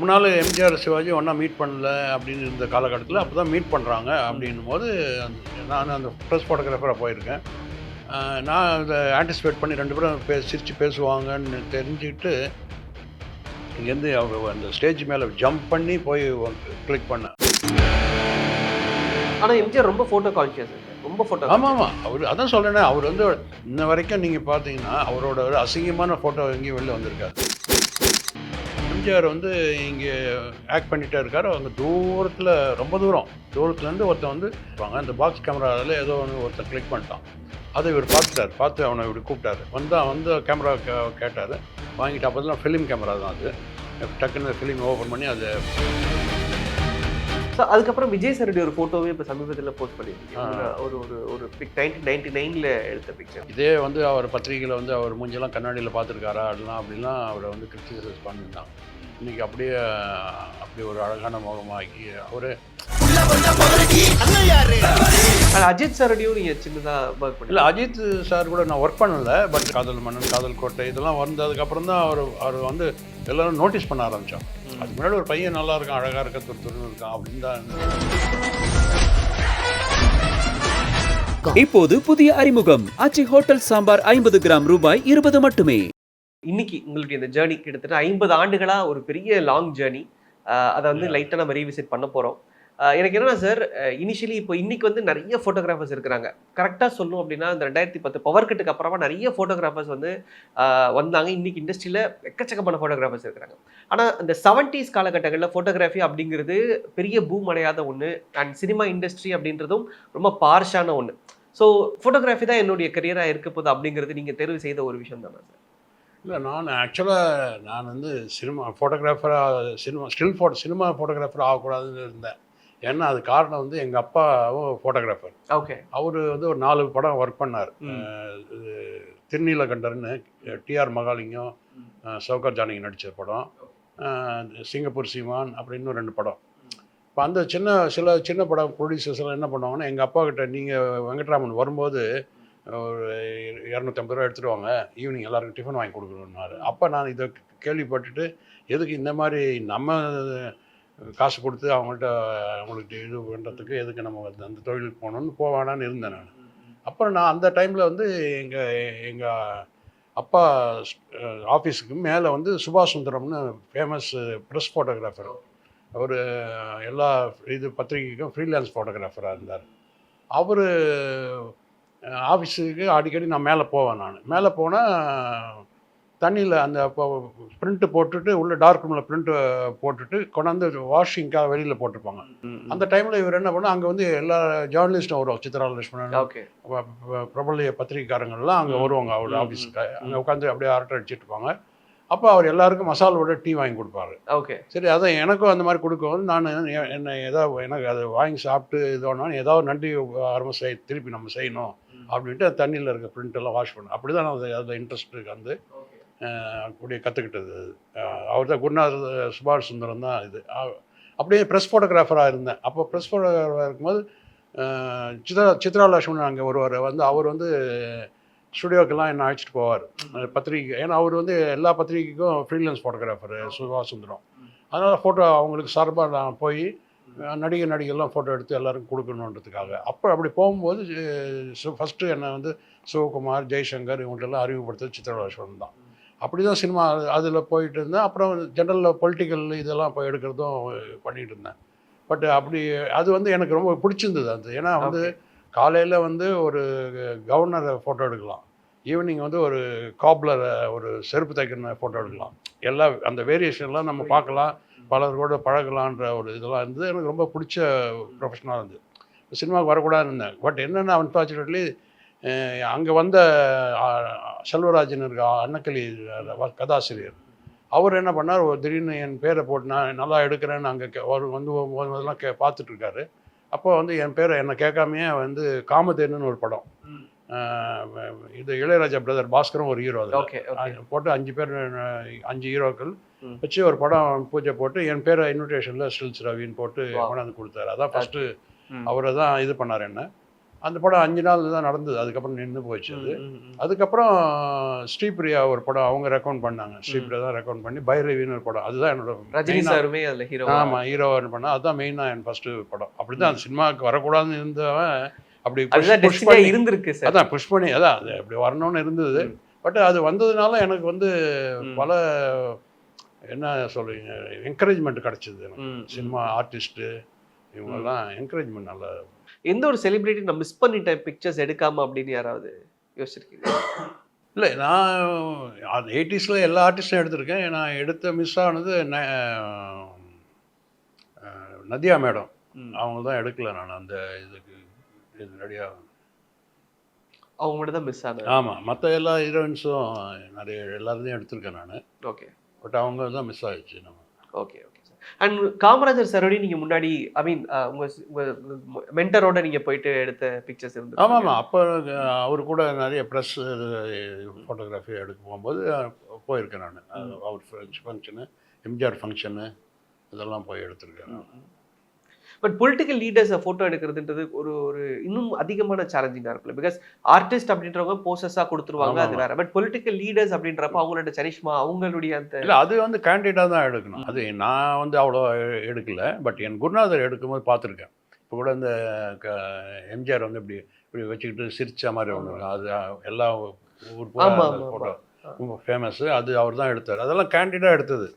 முன்னாள் எம்ஜிஆர் சிவாஜி ஒன்றா மீட் பண்ணல அப்படின்னு இருந்த காலகட்டத்தில் அப்போ தான் மீட் பண்ணுறாங்க அப்படின்னும் போது நான் அந்த ப்ரெஸ் ஃபோட்டோகிராஃபராக போயிருக்கேன். நான் அதை ஆன்டிசிபேட் பண்ணி ரெண்டு பேரும் சிரித்து பேசுவாங்கன்னு தெரிஞ்சுக்கிட்டு இங்கேருந்து அவங்க அந்த ஸ்டேஜ் மேலே ஜம்ப் பண்ணி போய் கிளிக் பண்ணேன். ஆனால் எம்ஜிஆர் ரொம்ப ஃபோட்டோ கான்ஷியஸ், ரொம்ப ஃபோட்டோ. ஆமாம், அவர் அதான் சொல்கிறேனே, அவர் வந்து இன்ன வரைக்கும் நீங்கள் பார்த்தீங்கன்னா அவரோட ஒரு அசிங்கமான ஃபோட்டோ எங்கேயும் வெளில வந்திருக்காரு. எம்ஜிஆர் வந்து இங்கே ஆக்ட் பண்ணிகிட்டே இருக்கார். அவங்க தூரத்தில் ரொம்ப தூரத்துலேருந்து ஒருத்தன் வந்து அந்த பாக்ஸ் கேமராவில் ஏதோ ஒன்று ஒருத்தன் கிளிக் பண்ணிட்டான். அதை இவர் பார்த்து அவனை இப்படி கூப்பிட்டாரு. வந்து கேமரா கேட்டார், வாங்கிட்டு. அப்போ தான் ஃபிலிம் கேமரா தான் அது. டக்குன்னு ஃபிலிம் ஓப்பன் பண்ணி அதை ஸோ அதுக்கப்புறம் விஜய் சாருடைய ஒரு ஃபோட்டோவே இப்போ சமீபத்தில் போஸ்ட் பண்ணியிருக்கீங்க. ஒரு ஒரு ஒரு பிக் 1999 எடுத்த பிக்சர். இதே வந்து அவர் பத்திரிகையில் வந்து அவர் மூஞ்செல்லாம் கண்ணாடியில் பார்த்துருக்காரா அப்படிலாம் அவரை வந்து கிரிட்டிசைஸ் பண்ணியிருந்தாங்க. இன்றைக்கி அப்படியே ஒரு அழகான முகமாக்கி அவர் அஜித் சாருடையும் நீங்கள் சின்னதாக ஒர்க் பண்ணி. இல்லை, அஜித் சார் கூட நான் ஒர்க் பண்ணலை. பட் காதல் மன்னன், காதல் கோட்டை இதெல்லாம் வந்ததுக்கப்புறம் தான் அவர் வந்து எல்லோரும் நோட்டீஸ் பண்ண ஆரம்பித்தோம். அதுக்கு முன்னாடி ஒரு பையன் நல்லா இருக்கான், அழகாக இருக்க, துருன்னு இருக்கான் அப்படின்னு தான். இப்போது புதிய அறிமுகம் ஆச்சி ஹோட்டல் சாம்பார் 50 கிராம் ரூபாய் 20 மட்டுமே. இன்னைக்கு உங்களுடைய இந்த ஜேர்னி கிட்டத்தட்ட 50 ஆண்டுகளாக ஒரு பெரிய லாங் ஜேர்னி. அதை வந்து லைட்டாக நம்ம ரீவிசிட் பண்ண போகிறோம். எனக்கு என்னன்னா சார், இனிஷியலி இப்போ இன்னைக்கு வந்து நிறைய ஃபோட்டோகிராஃபர்ஸ் இருக்கிறாங்க. கரெக்டாக சொல்லணும் அப்படின்னா இந்த 2010 பவர் கட்டுக்கு அப்புறமா நிறைய ஃபோட்டோகிராஃபர்ஸ் வந்து வந்தாங்க. இன்னைக்கு இண்டஸ்ட்ரியில் எக்கச்சக்கமான ஃபோட்டோகிராஃபர்ஸ் இருக்கிறாங்க. ஆனால் இந்த 70s காலகட்டங்களில் ஃபோட்டோகிராஃபி அப்படிங்கிறது பெரிய பூம் அடையாத ஒன்று. அண்ட் சினிமா இண்டஸ்ட்ரி அப்படின்றதும் ரொம்ப பார்ஷான ஒன்று. ஸோ ஃபோட்டோகிராஃபி தான் என்னுடைய கரியராக இருக்க போகுது அப்படிங்கிறது நீங்கள் தேர்வு செய்த ஒரு விஷயம் தானே சார்? இல்லை, நான் வந்து சினிமா ஃபோட்டோகிராஃபராக சினிமா ஃபோட்டோகிராஃபர் ஆகக்கூடாதுன்னு இருந்தேன். ஏன்னா அது காரணம் வந்து எங்கள் அப்பாவும் ஃபோட்டோகிராஃபர். ஓகே. அவர் வந்து ஒரு 4 படம் ஒர்க் பண்ணார். திருநீலகண்டர்னு டிஆர் மகாலிங்கம், சௌகர் ஜானகி நடித்த படம், சிங்கப்பூர் சீமான், அப்புறம் இன்னும் 2 படம். இப்போ அந்த சின்ன படம் ப்ரொடியூசர்ஸ் எல்லாம் என்ன பண்ணுவாங்கன்னா, எங்கள் அப்பா கிட்ட நீங்கள் வெங்கட்ராமன் வரும்போது ஒரு 250 ரூபா எடுத்துகிட்டு வாங்க, ஈவினிங் எல்லாருக்கும் டிஃபன் வாங்கி கொடுக்கணுன்னாரு. அப்போ நான் இதை கேள்விப்பட்டுட்டு, எதுக்கு இந்த மாதிரி நம்ம காசு கொடுத்து அவங்களுக்கு இது பண்ணுறதுக்கு எதுக்கு நம்ம அந்த தொழிலுக்கு போகணுன்னு போவானான்னு இருந்தேன் நான். அப்புறம் நான் அந்த டைமில் வந்து எங்கள் அப்பா ஆஃபீஸுக்கு மேலே வந்து சுபாஷ் சுந்தரம்னு ஃபேமஸ் ப்ரெஸ் ஃபோட்டோகிராஃபர். அவர் எல்லா பத்திரிகைக்கும் ஃப்ரீலான்ஸ் ஃபோட்டோகிராஃபராக இருந்தார். அவர் ஆஃபீஸுக்கு அடிக்கடி நான் மேலே போவேன். மேலே போனால் தண்ணியில் அந்த பிரிண்ட்டு போட்டுட்டு உள்ளே டார்க் ரூமில் பிரிண்ட்டு போட்டுட்டு கொண்டாந்து வாஷிங்காக வெளியில் போட்டிருப்பாங்க. அந்த டைமில் இவர் என்ன பண்ணால் அங்கே வந்து எல்லா ஜேர்னலிஸ்ட்டும் வருவாங்க. சித்ரா லட்சுமணன், பிரபல பத்திரிகைக்காரங்கள்லாம் அங்கே வருவாங்க அவர் ஆஃபீஸுக்கு. அங்கே உட்காந்து அப்படியே அரட்டை அடிச்சுட்டு இருப்பாங்க. அப்போ அவர் எல்லாருக்கும் மசாலோட டீ வாங்கி கொடுப்பாரு. ஓகே. சரி, அதான் எனக்கும் அந்த மாதிரி கொடுக்கவும் நான் எனக்கு அதை வாங்கி சாப்பிட்டு இதோன்னு ஏதாவது நன்றி ஆரம்ப திருப்பி நம்ம செய்யணும் அப்படின்ட்டு தண்ணியில் இருக்க பிரிண்டெல்லாம் வாஷ் பண்ணேன். அப்படி தான் நான் அதில் இன்ட்ரெஸ்ட் வந்து அப்படியே கற்றுக்கிட்டது. அவர் தான் குருநாத் சுபாஷ் சுந்தரம் தான் இது. அப்படியே ப்ரெஸ் ஃபோட்டோகிராஃபராக இருந்தேன். அப்போ ப்ரெஸ் ஃபோட்டோகிராஃபராக இருக்கும்போது சித்ரா லட்சுமணன் அங்கே வருவார். அவர் வந்து ஸ்டுடியோக்கெல்லாம் என்னை அழைச்சிட்டு போவார் பத்திரிக்கை. ஏன்னா அவர் வந்து எல்லா பத்திரிக்கைக்கும் ஃப்ரீலான்ஸ் ஃபோட்டோகிராஃபர் சுபாஷ் சுந்தரம். அதனால் ஃபோட்டோ அவங்களுக்கு சார்பாக நான் போய் நடிகர்லாம் ஃபோட்டோ எடுத்து எல்லாருக்கும் கொடுக்கணுன்றதுக்காக. அப்படி போகும்போது ஃபஸ்ட்டு என்னை வந்து சிவகுமார், ஜெய்சங்கர் இவங்கள்ட்டெல்லாம் அறிமுகப்படுத்துறது சித்ரா லட்சுமணன் தான். அப்படி தான் சினிமா அதில் போயிட்டு இருந்தேன். அப்புறம் ஜென்ரலில் பொலிட்டிக்கல் இதெல்லாம் போய் எடுக்கிறதும் பண்ணிகிட்டு இருந்தேன். பட் அது வந்து எனக்கு ரொம்ப பிடிச்சிருந்தது அது. ஏன்னா வந்து காலையில் வந்து ஒரு கவர்னரை ஃபோட்டோ எடுக்கலாம், ஈவினிங் வந்து ஒரு காப்லரை, ஒரு செருப்பு தைக்கிற ஃபோட்டோ எடுக்கலாம். அந்த வேரியேஷன்லாம் நம்ம பார்க்கலாம், பலரோட பழகலான்ற ஒரு இதெல்லாம் இருந்து எனக்கு ரொம்ப பிடிச்ச ப்ரொஃபஷனாக இருந்தது. சினிமாவுக்கு வரக்கூடாதுன்னு இருந்தேன். பட் என்னென்னா அன்ஃபார்ச்சுனேட்லி அங்கே வந்த செல்வராஜன் இருக்க அன்னக்கிளி கதாசிரியர், அவர் என்ன பண்ணார், திடீர்னு என் பேரை போட்டு நான் நல்லா எடுக்கிறேன்னு அங்கே அவர் வந்து முதல்லாம் பார்த்துட்ருக்காரு. அப்போ வந்து என் பேரை என்னை கேட்காமையே வந்து காமதேனுன்னு ஒரு படம், இது இளையராஜா பிரதர் பாஸ்கரும் ஒரு ஹீரோ, அதில் போட்டு 5 ஹீரோக்கள் வச்சு ஒரு படம் பூஜை போட்டு என் பேரை இன்விடேஷனில் ஸ்டில்ஸ் ரவின்னு போட்டு கொண்டாந்து கொடுத்தாரு. அதான் ஃபஸ்ட்டு அவரை தான் இது பண்ணார் என்ன. அந்த படம் 5 நாள் தான் நடந்தது, அதுக்கப்புறம் நின்று போச்சு அது. அதுக்கப்புறம் ஸ்ரீபிரியா ஒரு படம் அவங்க ரெக்கமெண்ட் பண்ணாங்க, ஸ்ரீபிரியா தான் ரெக்கமெண்ட் பண்ணி பைரவின்னு ஒரு படம், அதுதான் என்னோட ரஜினி சாருமே அதில் ஹீரோ. ஆமாம், ஹீரோன்னு பண்ணால் அதுதான் மெயினாக என் ஃபஸ்ட்டு படம். அப்படி தான் அந்த சினிமாவுக்கு வரக்கூடாதுன்னு இருந்தவன் அப்படி புஷ் பண்ணி இருந்திருக்கு சார். அதான் புஷ் பண்ணி அதான் அது அப்படி வரணும்னு இருந்தது. பட் அது வந்ததுனால எனக்கு வந்து பல என்ன சொல்றீங்க என்கரேஜ்மெண்ட் கிடைச்சது எனக்கு. சினிமா ஆர்டிஸ்ட்டு இவங்கெல்லாம் என்கரேஜ்மெண்ட் நல்லா. எந்த ஒரு செலிபிரிட்டி நான் மிஸ் பண்ணிட்டேன் பிக்சர்ஸ் எடுக்காம அப்படின்னு யாராவது யோசிச்சிருக்கீங்க? இல்லை, நான் அது 80s எல்லா ஆர்டிஸ்டும் எடுத்திருக்கேன். நான் எடுத்த மிஸ் ஆனது நதியா மேடம், அவங்க தான் எடுக்கல. நான் அந்த இதுக்கு இது ரெடியாக அவங்க மட்டும் தான் மிஸ் ஆனது. ஆமாம், மற்ற எல்லா ஹீரோயின்ஸும் நிறைய எல்லாத்தையும் எடுத்திருக்கேன் நான். ஓகே. பட் அவங்க தான் மிஸ் ஆகிடுச்சு நம்ம. Okay okay sir. And Kamarajar சாரோட நீங்கள் முன்னாடி ஐ மீன் உங்கள் மென்டரோட நீங்கள் போயிட்டு எடுத்த பிக்சர்ஸ் இருந்து? ஆமாம், அப்போ அவர் கூட நிறைய ப்ரெஸ் ஃபோட்டோகிராஃபி எடுக்க போகும்போது போயிருக்கேன் நான். அவர் ஃபங்க்ஷனு, எம்ஜிஆர் ஃபங்க்ஷனு, இதெல்லாம் போய் எடுத்திருக்கேன். பட் பொலிட்டிக்கல் லீடர்ஸை ஃபோட்டோ எடுக்கிறதுன்றது ஒரு ஒரு இன்னும் அதிகமான சேலஞ்சிங்காக இருக்குல்ல. பிகாஸ் ஆர்டிஸ்ட் அப்படின்றவங்க போஸ்டர்ஸாக கொடுத்துருவாங்க, அது வேற. பட் பொலிட்டிக்கல் லீடர்ஸ் அப்படின்றப்ப அவங்களோட சரிஷ்மா, அவங்களுடைய அந்த இல்லை, அது வந்து கேண்டிடேட்டாக தான் எடுக்கணும். அது நான் வந்து அவ்வளோ எடுக்கல. பட் என் குருநாதர் எடுக்கும்போது பார்த்துருக்கேன். இப்போ கூட இந்த எம்ஜிஆர் வந்து இப்படி இப்படி வச்சுக்கிட்டு சிரிச்ச மாதிரி ஒன்று இருக்கும், அது எல்லா ஊர் ஃபோட்டோ ரொம்ப ஃபேமஸ்ஸு. அது அவர் தான் எடுத்தார். அதெல்லாம் கேண்டிடாக எடுத்தது.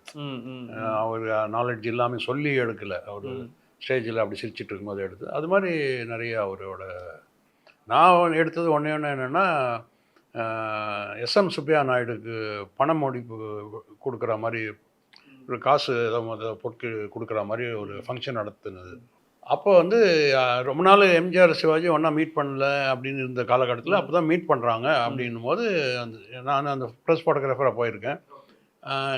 அவர் நாலேஜ் இல்லாமல் சொல்லி எடுக்கலை, அவர் ஸ்டேஜில் அப்படி சிரிச்சிட்டு இருக்கும்போது எடுத்து. அது மாதிரி நிறைய அவரோட நான் எடுத்தது ஒன்றே ஒன்று என்னென்னா, எஸ்எம் சுப்பையா நாயுடுக்கு பணம் முடிப்பு கொடுக்குற மாதிரி ஒரு காசு ஏதோ பொருட்கள் கொடுக்குற மாதிரி ஒரு ஃபங்க்ஷன் நடத்துனது. அப்போ வந்து ரொம்ப நாள் எம்ஜிஆர் சிவாஜி ஒன்றா மீட் பண்ணல அப்படின்னு இருந்த காலகட்டத்தில் அப்போ தான் மீட் பண்ணுறாங்க. அப்படின்னும் போது நான் அந்த ப்ரெஸ் ஃபோட்டோகிராஃபராக போயிருக்கேன்.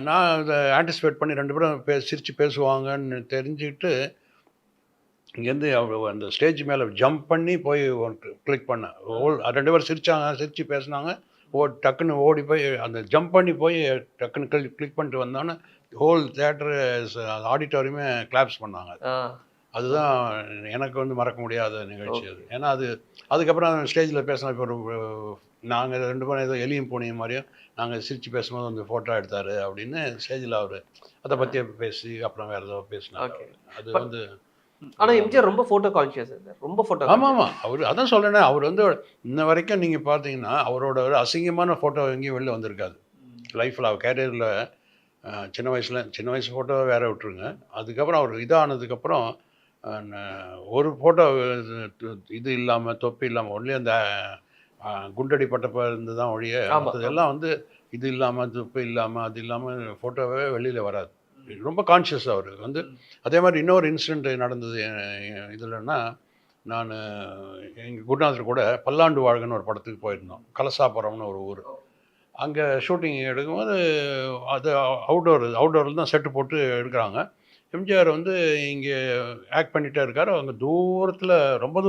நான் அதை ஆன்டிசிபேட் பண்ணி 2 பேரும் சிரித்து பேசுவாங்கன்னு தெரிஞ்சுக்கிட்டு இங்கேருந்து அந்த ஸ்டேஜ் மேலே ஜம்ப் பண்ணி போய் கிளிக் பண்ணேன். 2 பேரும் சிரித்து பேசினாங்க. டக்குன்னு ஓடி போய் அந்த ஜம்ப் பண்ணி போய் டக்குன்னு கிளிக் பண்ணிட்டு வந்தோன்னே ஹோல் தேட்டரு ஆடிட்டோரியமே கிளாப்ஸ் பண்ணாங்க. அதுதான் எனக்கு வந்து மறக்க முடியாத நிகழ்ச்சி அது. ஏன்னா அதுக்கப்புறம் ஸ்டேஜில் பேசின இப்போ நாங்கள் 2 பேரும் ஏதோ எலியும் பூனையும் மாதிரியும் நாங்கள் சிரித்து பேசும்போது அந்த ஃபோட்டோ எடுத்தார் அப்படின்னு ஸ்டேஜில் அவர் அதை பற்றி பேசி அப்புறம் வேறு ஏதோ பேசினாங்க. அது வந்து ஆனால் எம்ஜிஆர் ரொம்ப ஃபோட்டோ கான்ஷியஸ் சார், ரொம்ப ஃபோட்டோ. ஆமாம், அவர் அதான் சொல்கிறேனே, அவர் வந்து இன்ன வரைக்கும் நீங்கள் பார்த்தீங்கன்னா அவரோட ஒரு அசிங்கமான ஃபோட்டோ எங்கேயும் வெளில வந்திருக்காது லைஃப்பில். அவர் கேரியரில் சின்ன வயசு ஃபோட்டோ வேற விட்டுருங்க. அதுக்கப்புறம் அவர் இதானதுக்கப்புறம் ஒரு ஃபோட்டோ இது இல்லாமல் தொப்பி இல்லாமல் ஒன்லி அந்த குண்டடி பட்டப்ப இருந்து தான் ஒழிய அதெல்லாம் வந்து இது இல்லாமல் தொப்பி இல்லாமல் அது இல்லாமல் ஃபோட்டோவே வெளியில் வராது. ரொம்ப கான்ஷியஸ் அவர் வந்து. அதே மாதிரி இன்னொரு இன்சிடெண்ட் நடந்தது இதுலன்னா, நான் எங்கள் குருநாதர் கூட பல்லாண்டு வாழ்கன்னு ஒரு படத்துக்கு போயிருந்தோம். கலசாபுரம்னு ஒரு ஊர். அங்கே ஷூட்டிங் எடுக்கும்போது அது அவுட்டோரில் தான் செட்டு போட்டு எடுக்கிறாங்க. எம்ஜிஆர் வந்து இங்கே ஆக்ட் பண்ணிகிட்டே இருக்கார். அங்கே தூரத்தில் ரொம்ப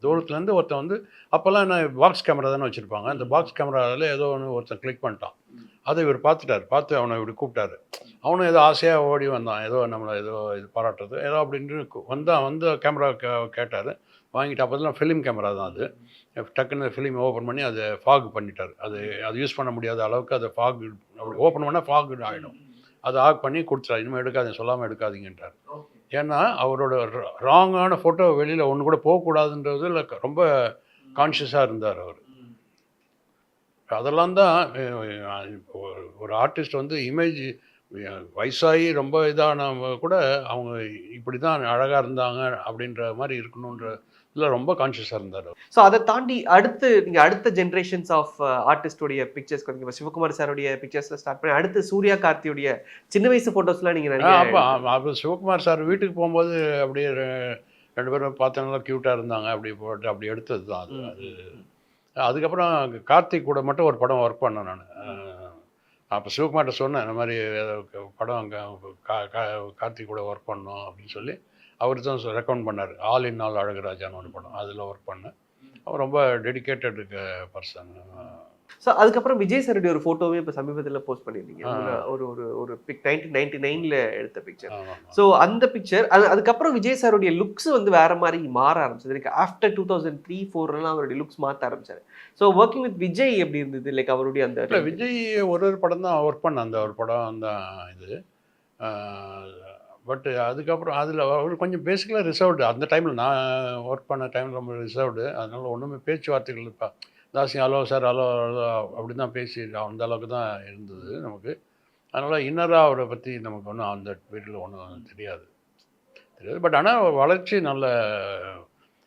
தூரத்துலேருந்து ஒருத்தன் வந்து அப்போல்லாம் என்ன பாக்ஸ் கேமரா தானே வச்சுருப்பாங்க. அந்த பாக்ஸ் கேமராவில் ஏதோ ஒன்று ஒருத்தன் கிளிக் பண்ணிட்டான். அதை இவர் பார்த்து அவனை இப்படி கூப்பிட்டாரு. அவனும் ஏதோ ஆசையாக ஓடி வந்தான், ஏதோ நம்மளை ஏதோ இது பாராட்டுறது ஏதோ அப்படின்ட்டு வந்து கேமரா கேட்டார். வாங்கிட்டு அப்போதெல்லாம் ஃபிலிம் கேமரா தான் அது. டக்குன்னு ஃபிலிம் ஓப்பன் பண்ணி அதை ஃபாக் பண்ணிட்டார். அது யூஸ் பண்ண முடியாத அளவுக்கு அதை ஃபாக் அப்படி ஓப்பன் பண்ணால் ஃபாக் ஆகிடும். அதை ஆஃப் பண்ணி கொடுத்துட்டார். இனிமேல் எடுக்காதீங்க, சொல்லாமல் எடுக்காதீங்கன்றார். ஏன்னா அவரோட ராங்கான ஃபோட்டோ வெளியில் ஒன்று கூட போகக்கூடாதுன்றதுல ரொம்ப கான்ஷியஸாக இருந்தார் அவர். அதெல்லாம் தான் ஒரு ஆர்டிஸ்ட் வந்து இமேஜ் வயசாகி ரொம்ப இதானவங்க கூட அவங்க இப்படி தான் அழகாக இருந்தாங்க அப்படின்ற மாதிரி இருக்கணுன்ற இதில் ரொம்ப கான்ஷியஸாக இருந்தார். ஸோ அதை தாண்டி நீங்கள் அடுத்த ஜென்ரேஷன்ஸ் ஆஃப் ஆர்டிஸ்டோடைய பிக்சர்ஸ் கொஞ்சம் சிவகுமார் சாருடைய பிக்சர்ஸில் ஸ்டார்ட் பண்ணி அடுத்து சூர்யா கார்த்தியுடைய சின்ன வயசு ஃபோட்டோஸ்லாம் நீங்கள் அப்போ சிவகுமார் சார் வீட்டுக்கு போகும்போது அப்படியே 2 பேரும் பார்த்தவங்களா க்யூட்டாக இருந்தாங்க. அப்படி போட்டு அப்படி எடுத்தது தான் அது. அதுக்கப்புறம் கார்த்திக் கூட மட்டும் ஒரு படம் ஒர்க் பண்ணேன் நான். அப்போ சிவகுமார்கிட்ட சொன்னேன், இந்த மாதிரி படம் அங்கே கார்த்திக் கூட ஒர்க் பண்ணோம் அப்படின்னு சொல்லி. அவர் தான் ரெக்கமெண்ட் பண்ணார். ஆல் இன் ஆல் அழகுராஜான்னு ஒரு படம், அதில் ஒர்க் பண்ணேன். அவர் ரொம்ப டெடிக்கேட்டட் பர்சன். ஸோ அதுக்கப்புறம் விஜய் சாருடைய ஒரு ஃபோட்டோவே இப்போ சமீபத்தில் போஸ்ட் பண்ணியிருந்தீங்க. ஒரு ஒரு ஒரு பிக் 1999ல் எடுத்த பிக்சர். ஸோ அந்த பிக்சர் அதுக்கப்புறம் விஜய் சாருடைய லுக்ஸ் வந்து வேற மாதிரி மாற ஆரம்பிச்சது. லைக் ஆஃப்டர் 2003-04 அவருடைய லுக்ஸ் மாற்ற ஆரம்பிச்சாரு. ஸோ ஒர்க்கிங் வித் விஜய் எப்படி இருந்தது? லைக் அவருடைய அந்த விஜய் ஒரு படம் தான் ஒர்க் பண்ண, அந்த ஒரு படம் தான் இது. பட் அதுக்கப்புறம் அதில் அவர் கொஞ்சம் பேசிக்கலாக ரிசர்வ்டு. அந்த டைமில் நான் ஒர்க் பண்ண டைமில் ரொம்ப ரிசர்வ்டு. அதனால் ஒன்றுமே பேச்சுவார்த்தைகள் இப்போ தாசி ஹலோ சார் ஹலோ ஹலோ அப்படி தான் பேசி அந்த அளவுக்கு தான் இருந்தது நமக்கு. அதனால் இன்னராக அவரை பற்றி நமக்கு ஒன்றும் அந்த பீரியடில் ஒன்றும் தெரியாது. பட் ஆனால் வளர்ச்சி நல்ல.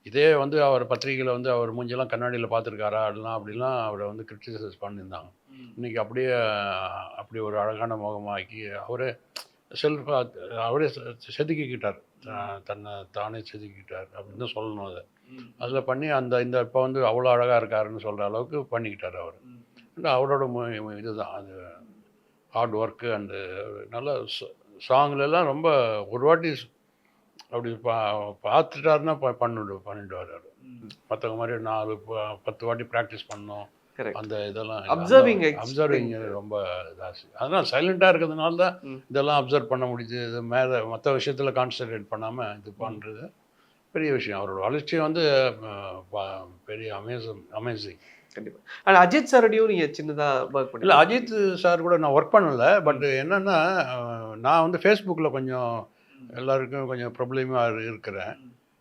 இதே வந்து அவர் பத்திரிகையில் வந்து அவர் மூஞ்செல்லாம் கண்ணாடியில் பார்த்துருக்காரா அப்படிலாம் அவரை வந்து கிரிட்டிசைஸ் பண்ணியிருந்தாங்க. இன்றைக்கி அப்படி ஒரு அழகான முகமாக்கி அவரே அவரே செதுக்கிக்கிட்டார், தன்னை தானே செதுக்கிக்கிட்டார் அப்படின்னு தான் சொல்லணும். அதில் பண்ணி இந்த இப்போ வந்து அவ்வளோ அழகாக இருக்காருன்னு சொல்கிற அளவுக்கு பண்ணிக்கிட்டார் அவர். அவரோட இதுதான் அது ஹார்ட் ஒர்க்கு. அண்டு நல்ல சாங்லெல்லாம் ரொம்ப ஒரு வாட்டி அப்படி பார்த்துட்டாருன்னா பண்ணிடுவார் அவர். மற்றவங்க மாதிரி 4-10 வாட்டி ப்ராக்டிஸ் பண்ணோம். அந்த இதெல்லாம் அப்சர்விங் ரொம்ப ஜாஸ்தி. அதனால் சைலண்ட்டாக இருக்கிறதுனால தான் இதெல்லாம் அப்சர்வ் பண்ண முடியுது. இது மேலே மற்ற விஷயத்தில் கான்சன்ட்ரேட் பண்ணாமல் இது பண்ணுறது பெரிய விஷயம். அவரோட வளர்ச்சி வந்து பெரிய அமேசிங். கண்டிப்பாக. ஆனால் அஜித் சாரோடையும் நீங்கள் சின்னதாக ஒர்க் பண்ணி? இல்லை, அஜித் சார் கூட நான் ஒர்க் பண்ணலை. பட் என்னென்னா நான் வந்து ஃபேஸ்புக்கில் கொஞ்சம் எல்லாருக்கும் கொஞ்சம் ப்ராப்ளமாக இருக்கிறேன்.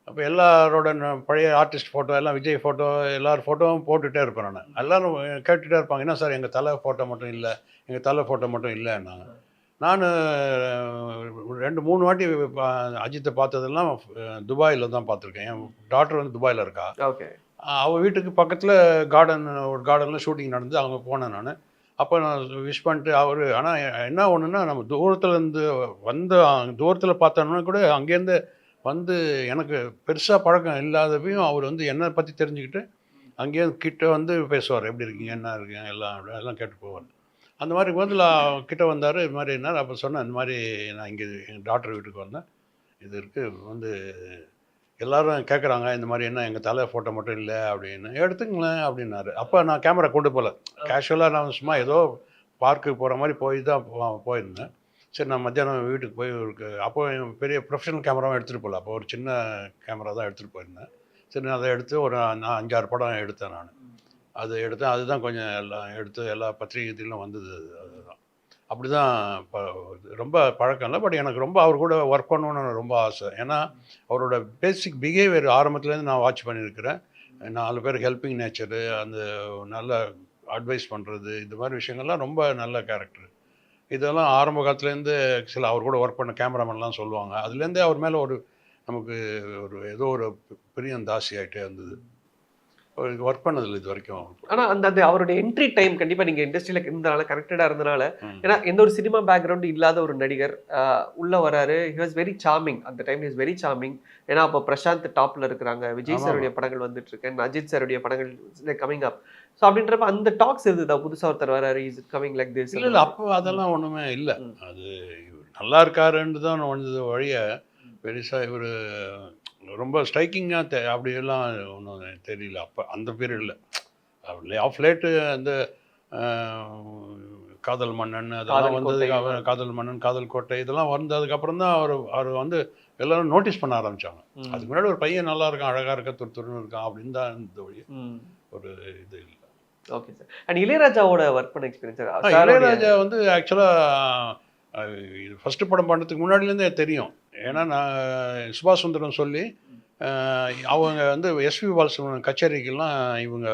அப்போ எல்லாரோட பழைய ஆர்டிஸ்ட் ஃபோட்டோ எல்லாம், விஜய் ஃபோட்டோ எல்லார் ஃபோட்டோவும் போட்டுகிட்டே இருப்பேன் நான். எல்லோரும் கேட்டுகிட்டே இருப்பாங்க, என்ன சார் எங்கள் தலை ஃபோட்டோ மட்டும் இல்லை, எங்கள் தலை ஃபோட்டோ மட்டும் இல்லைன்னாங்க. நான் 2-3 வாட்டி அஜித்தை பார்த்ததெல்லாம் துபாயில் தான் பார்த்துருக்கேன். என் டாக்டர் வந்து துபாயில் இருக்கா. ஓகே. அவள் வீட்டுக்கு பக்கத்தில் ஒரு கார்டனில் ஷூட்டிங் நடந்து அங்கே போனேன் நான். அப்போ நான் விஷ் பண்ணிட்டு அவர். ஆனால் என்ன ஒன்றுன்னா, நம்ம தூரத்துலேருந்து தூரத்தில் பார்த்தோன்னா கூட அங்கேருந்து வந்து எனக்கு பெருசாக பழக்கம் இல்லாதப்பையும் அவர் வந்து என்னை பற்றி தெரிஞ்சுக்கிட்டு அங்கேயே கிட்ட வந்து பேசுவார், எப்படி இருக்கீங்க, என்ன இருக்கீங்க, எல்லாம் கேட்டு போவார். அந்த மாதிரி வந்து கிட்ட வந்தார். இது மாதிரி என்ன அப்போ சொன்னேன், இந்த மாதிரி நான் இங்கே எங்கள் டாக்டர் வீட்டுக்கு வந்தேன், இது இருக்குது வந்து எல்லோரும் கேட்குறாங்க, இந்த மாதிரி என்ன எங்கள் தலை ஃபோட்டோ மட்டும் இல்லை அப்படின்னு, எடுத்துங்களேன் அப்படின்னாரு. அப்போ நான் கேமரா கொண்டு போகல, கேஷுவலாக நான் சும்மா ஏதோ பார்க்குக்கு போகிற மாதிரி போயிருந்தேன். சரி, நான் மத்தியானம் வீட்டுக்கு போய் அப்போ பெரிய ப்ரொஃபஷனல் கேமராவும் எடுத்துகிட்டு போகல. அப்போ ஒரு சின்ன கேமரா தான் எடுத்துகிட்டு போயிருந்தேன். சரி, நான் அதை எடுத்து ஒரு 5-6 படம் எடுத்தேன் நான். அது எடுத்தேன். அதுதான் கொஞ்சம் எல்லாம் எடுத்து எல்லா பத்திரிகையிலும் வந்தது. அதுதான் அப்படி தான். இப்போ ரொம்ப பழக்கம் இல்லை. பட் எனக்கு ரொம்ப அவர் கூட ஒர்க் பண்ணணுன்னு ரொம்ப ஆசை. ஏன்னா அவரோட பேசிக் பிஹேவியர் ஆரம்பத்துலேருந்து நான் வாட்ச் பண்ணியிருக்கிறேன். 4 பேருக்கு ஹெல்பிங் நேச்சரு, அந்த நல்ல அட்வைஸ் பண்ணுறது, இந்த மாதிரி விஷயங்கள்லாம் ரொம்ப நல்ல கேரக்டர். இதெல்லாம் ஆரம்ப காலத்துலேருந்து சில அவர் கூட ஒர்க் பண்ண கேமராமேன்லாம் சொல்லுவாங்க. அதுலேருந்தே அவர் மேலே நமக்கு ஏதோ ஒரு பிரியம் தாசி ஆகிட்டே இருந்தது. ஒர்க் பண்ணதில்லை இது வரைக்கும். ஆனால் அந்த அவருடைய என்ட்ரி டைம் கண்டிப்பாக நீங்கள் இண்டஸ்ட்ரியில் இருந்தனால, கனெக்டடாக இருந்தனால, ஏன்னா எந்த ஒரு சினிமா பேக்ரவுண்டு இல்லாத ஒரு நடிகர் உள்ளே வராரு. He was very charming. அந்த டைம் இஸ் வெரி சார்மிங். ஏன்னா அப்போ பிரசாந்த் டாப்பில் இருக்கிறாங்க, விஜய் சாருடைய படங்கள் வந்துட்டு இருக்கேன், அஜித் சாருடைய படங்கள் கமிங் அப். ஸோ அப்படின்றப்ப அந்த டாக்ஸ் இருந்ததா, புதுசாக ஒருத்தர் வராரு, இஸ் கமிங் லைக் திஸ்? இல்லை, அப்போ அதெல்லாம் ஒன்றுமே இல்லை. அது நல்லா இருக்காருன்னு தான் வந்தது வழிய பெருசாக இவர் ரொம்ப ஸ்ட்ரைக்கிங்காக அப்படியெல்லாம் ஒன்றும் தெரியல அப்போ அந்த பீரியடில். ஆஃப் லேட்டு அந்த காதல் மன்னன் அதெல்லாம் வந்தது. காதல் மன்னன், காதல் கோட்டை இதெல்லாம் வந்ததுக்கப்புறம் தான் அவர் வந்து எல்லோரும் நோட்டீஸ் பண்ண ஆரம்பித்தாங்க. அதுக்கு முன்னாடி ஒரு பையன் நல்லா இருக்கான், அழகாக இருக்க, துருன்னு இருக்கான் அப்படின்னு தான் இந்த வழி. ஒரு இது இல்லை. Okay sir. அண்ட் இளையராஜாவோட ஒர்க் பண்ண எக்ஸ்பீரியன்ஸ்? இளையராஜா வந்து ஆக்சுவலாக ஃபஸ்ட்டு படம் பண்ணுறதுக்கு முன்னாடிலேருந்தே தெரியும். ஏன்னா நான் சுபாஷ் சுந்தரம் சொல்லி அவங்க வந்து எஸ்பி பாலசுப்ரமணியன் கச்சேரிக்கெல்லாம் இவங்க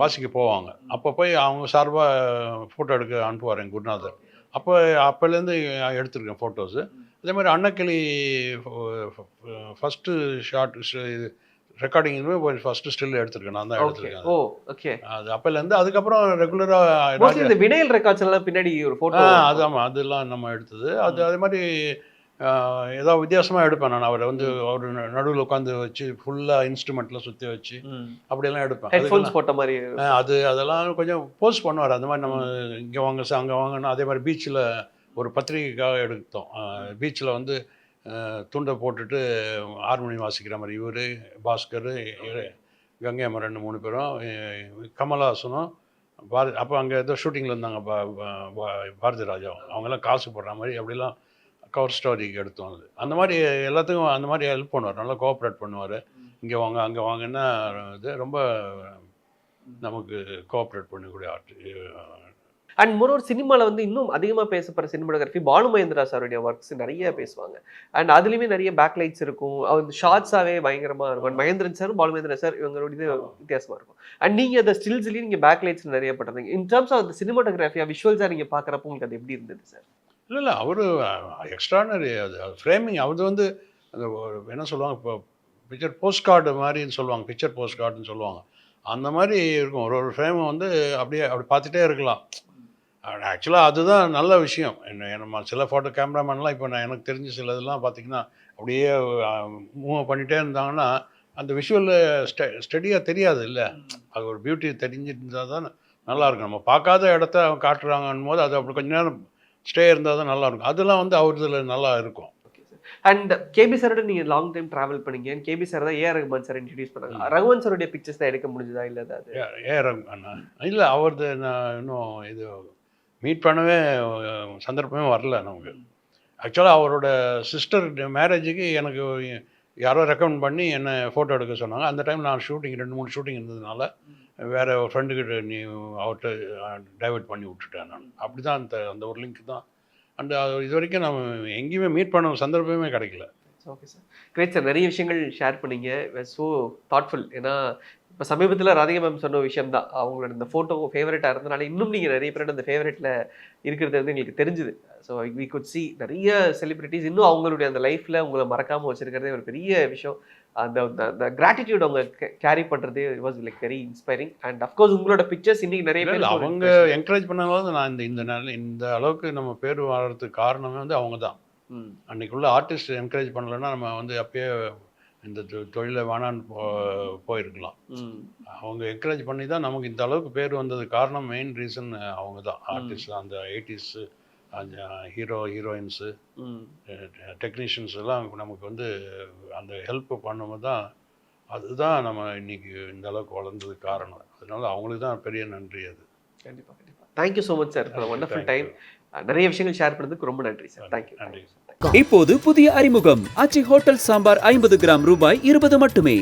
வாசிக்க போவாங்க. அப்போ போய் அவங்க சார்பாக ஃபோட்டோ எடுக்க அனுப்புவார் எங்கள் குருநாதர். அப்போலேருந்து எடுத்திருக்கேன் ஃபோட்டோஸு. அதே மாதிரி அன்னக்கிளி ஃபஸ்ட்டு ஷார்ட் ரெக்கார்டிங்குமே ஃபஸ்ட்டு ஸ்டில் எடுத்திருக்கேன், நான் தான் எடுத்திருக்கேன். Oh, okay. அது அப்போலேருந்து அதுக்கப்புறம் ரெகுலராக இந்த வினைல் ரெக்கார்ட்ஸ் எல்லாம் பின்னாடி ஒரு ஃபோட்டோ. ஆமாம், அதெல்லாம் நம்ம எடுத்தது. அதே மாதிரி ஏதாவது வித்தியாசமாக எடுப்பேன் நான். அவரை வந்து அவர் நடுவில் உட்காந்து வச்சு ஃபுல்லாக இன்ஸ்ட்ருமெண்ட்லாம் சுற்றி வச்சு அப்படியெல்லாம் எடுப்பேன். ஹெட்ஃபோன்ஸ் போட்ட மாதிரி அதெல்லாம் கொஞ்சம் போஸ்ட் பண்ணுவார். அந்த மாதிரி நம்ம இங்கே வாங்க அங்கே வாங்கணும். அதே மாதிரி பீச்சில் ஒரு பத்திரிகைக்காக எடுத்தோம். பீச்சில் வந்து துண்டை போட்டுட்டு ஹார்மோனியம் வாசிக்கிற மாதிரி இவர், பாஸ்கர், கங்கை அமரன் 3 பேரும், கமல்ஹாசனும், அப்போ அங்கே ஏதோ ஷூட்டிங்கில் இருந்தாங்க பாரதி ராஜா, அவங்கெல்லாம் காசு போடுற மாதிரி அப்படிலாம் கவர் ஸ்டோரிக்கு எடுத்தோம். அது அந்த மாதிரி எல்லாத்துக்கும் அந்த மாதிரி ஹெல்ப் பண்ணுவார், நல்லா கோஆப்ரேட் பண்ணுவார். இங்கே வாங்க அங்கே வாங்கன்னா இது ரொம்ப நமக்கு கோஆப்ரேட் பண்ணக்கூடிய ஆர்ட். அண்ட் மோரோவர் சினிமாவில் வந்து இன்னும் அதிகமாக பேசப்படுற சினிமாட்டோகிராஃபி பாலு மகேந்திரா சாருடைய ஒர்க்ஸ் நிறைய பேசுவாங்க. அண்ட் அதுலேயுமே நிறைய பேக்லைட்ஸ் இருக்கும், அவர் ஷார்ட்ஸாகவே பயங்கரமாக இருக்கும். And Mahendran sir Balu Mahendra sir இவங்களுடைய வித்தியாசமாக இருக்கும். அண்ட் நீங்கள் அந்த ஸ்டில்ஸ்லேயும் நீங்கள் பேக்லைட்ஸ் நிறைய பண்ணுறீங்க. இன் டர்ம்ஸ் ஆஃப் அந்த சினிமாட்டோகிராஃபியாக விஷுவல்ஸாக நீங்கள் பார்க்குறப்போ உங்களுக்கு அது எப்படி இருந்தது சார்? இல்லை அவர் எக்ஸ்ட்ரானரி. அது ஃப்ரேமிங் அது வந்து அந்த என்ன சொல்லுவாங்க, இப்போ பிக்சர் போஸ்ட் கார்டு மாதிரின்னு சொல்லுவாங்க, பிக்சர் போஸ்ட் கார்டுன்னு சொல்லுவாங்க. அந்த மாதிரி இருக்கும். ஒரு ஃப்ரேமை வந்து அப்படியே அப்படி பார்த்துட்டே இருக்கலாம். ஆக்சுவலாக அதுதான் நல்ல விஷயம். நம்ம சில ஃபோட்டோ கேமராமேன்லாம் இப்போ எனக்கு தெரிஞ்ச சில இதெல்லாம் பார்த்திங்கன்னா அப்படியே மூவ் பண்ணிகிட்டே இருந்தாங்கன்னா அந்த விஷுவல் ஸ்டடியாக தெரியாது இல்லை. அது ஒரு பியூட்டி தெரிஞ்சுட்டு இருந்தால் தான் நல்லாயிருக்கும். நம்ம பார்க்காத இடத்த அவங்க காட்டுறாங்கன்னும் போது அது அப்படி கொஞ்ச நேரம் ஸ்டே இருந்தால் தான் நல்லாயிருக்கும். அதெல்லாம் வந்து அவர்தில் நல்லா இருக்கும். அண்ட் கேபி சாரோட நீங்கள் லாங் டைம் ட்ராவல் பண்ணீங்க. கேபி சார் தான் ஏஆர் ரகுமான் சார் இன்ட்ரடியூஸ் பண்ணாங்க. ரகுமான் சாருடைய பிக்சர்ஸ் தான் எடுக்க முடிஞ்சதா இல்லை? அது ஏஆர் ரகுமான் இல்லை, அவரது நான் இன்னும் இது மீட் பண்ணவே சந்தர்ப்பமே வரல நமக்கு. ஆக்சுவலாக அவரோட சிஸ்டர் மேரேஜுக்கு எனக்கு யாரோ ரெக்கமெண்ட் பண்ணி என்னை ஃபோட்டோ எடுக்க சொன்னாங்க. அந்த டைம் நான் ஷூட்டிங் 2-3 ஷூட்டிங் இருந்ததுனால வேறு ஒரு ஃப்ரெண்டுக்கிட்ட அவர்கிட்ட டைவெர்ட் பண்ணி விட்டுட்டேன் நான். அப்படி தான் அந்த ஒரு லிங்க் தான். அண்ட் இது வரைக்கும் நம்ம எங்கேயுமே மீட் பண்ண சந்தர்ப்பமே கிடைக்கல. Okay sir, great sir. நிறைய விஷயங்கள் ஷேர் பண்ணீங்க. So thoughtful. ஏன்னா இப்போ சமீபத்தில் ராதிகா மேம் சொன்ன விஷயம் தான், அவங்களோட இந்த ஃபோட்டோ ஃபேவரட்டாக இருந்தனால இன்னும் நீங்கள் நிறைய பேரோட அந்த ஃபேவரட்டில் இருக்கிறது வந்து எங்களுக்கு தெரிஞ்சுது. ஸோ வி குட் சி நிறைய செலிபிரிட்டிஸ் இன்னும் அவங்களுடைய அந்த லைஃப்பில் உங்களை மறக்காமல் வச்சுருக்கிறதே ஒரு பெரிய விஷயம். அந்த கிராட்டிடியூட் அவங்க கேரி பண்ணுறதே was like very inspiring. And of course உங்களோட பிக்சர்ஸ் இன்னைக்கு நிறைய பேர் அவங்க என்கரேஜ் பண்ணாலும் நான் இந்த அளவுக்கு நம்ம பேர் வர்றதுக்கு காரணமே வந்து அவங்க தான். அன்றைக்குள்ள ஆர்டிஸ்ட் என்கரேஜ் பண்ணலைன்னா நம்ம வந்து அப்பயே இந்த தொழிலை வேணான்னு போயிருக்கலாம். அவங்க என்கரேஜ் பண்ணி தான் நமக்கு இந்த அளவுக்கு பேர் வந்தது காரணம். மெயின் ரீசன் அவங்க தான். ஆர்டிஸ்ட் அந்த 80s ஹீரோயின்ஸு டெக்னீஷியன்ஸ் எல்லாம் நமக்கு வந்து அந்த ஹெல்ப் பண்ணும்போது தான் அதுதான் நம்ம இன்னைக்கு இந்த அளவுக்கு வளர்ந்ததுக்கு காரணம். அதனால அவங்களுக்கு தான் பெரிய நன்றி அது. கண்டிப்பாக கண்டிப்பாக. Thank you so much sir for wonderful time. நிறைய விஷயங்கள் ஷேர் பண்ணதுக்கு ரொம்ப நன்றி சார். தேங்க்யூ. நன்றி. இப்போது புதிய அறிமுகம் ஆச்சி ஹோட்டல் சாம்பார் 50 கிராம் ரூபாய் 20 மட்டுமே.